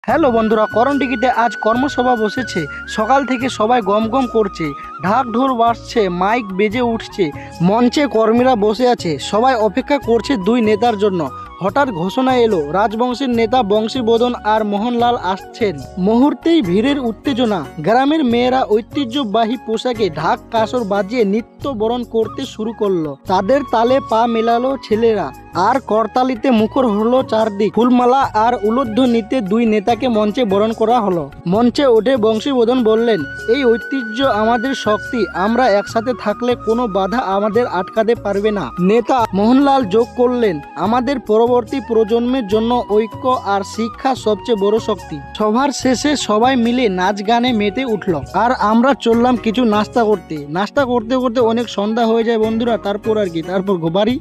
Hello বন্ধুরা, করণডিগিতে আজ কর্মসভা বসেছে। সকাল থেকে সবাই গম গম করছে, ঢাক ঢোল বাজছে, মাইক বেজে উঠছে, মঞ্চে কর্মীরা বসে আছে। সবাই অপেক্ষা করছে দুই নেতার জন্য। হঠাৎ ঘোষণা এলো, রাজবংশের নেতা বংশীবদন আর মোহনলাল আসছেন। মুহূর্তেই ভিড়ের উত্তেজনা। গ্রামের মেয়েরা ঐতিহ্যবাহী পোশাকে ঢাক কাসর বাজিয়ে নৃত্য বরণ করতে শুরু করলো। তাদের তালে পা মেলালো ছেলেরা, আর করতালিতে মুখর হলো চারদিক। ফুলমালা আর উলুধ্বনিতে দুই নেতাকে মঞ্চে বরণ করা হলো। মঞ্চে উঠে বংশীবদন বললেন, এই ঐতিহ্য আমাদের শক্তি, আমরা একসাথে থাকলে কোনো বাধা আমাদের আটকাতে পারবে না। নেতা মোহনলাল যোগ করলেন, আমাদের পরবর্তী প্রজন্মের জন্য ঐক্য আর শিক্ষা সবচেয়ে বড় শক্তি। সভার শেষে সবাই মিলে নাচ গানে মেতে উঠল, আর আমরা চললাম কিছু নাস্তা করতে করতে অনেক সন্ধ্যা হয়ে যায় বন্ধুরা। তারপর বাড়ি।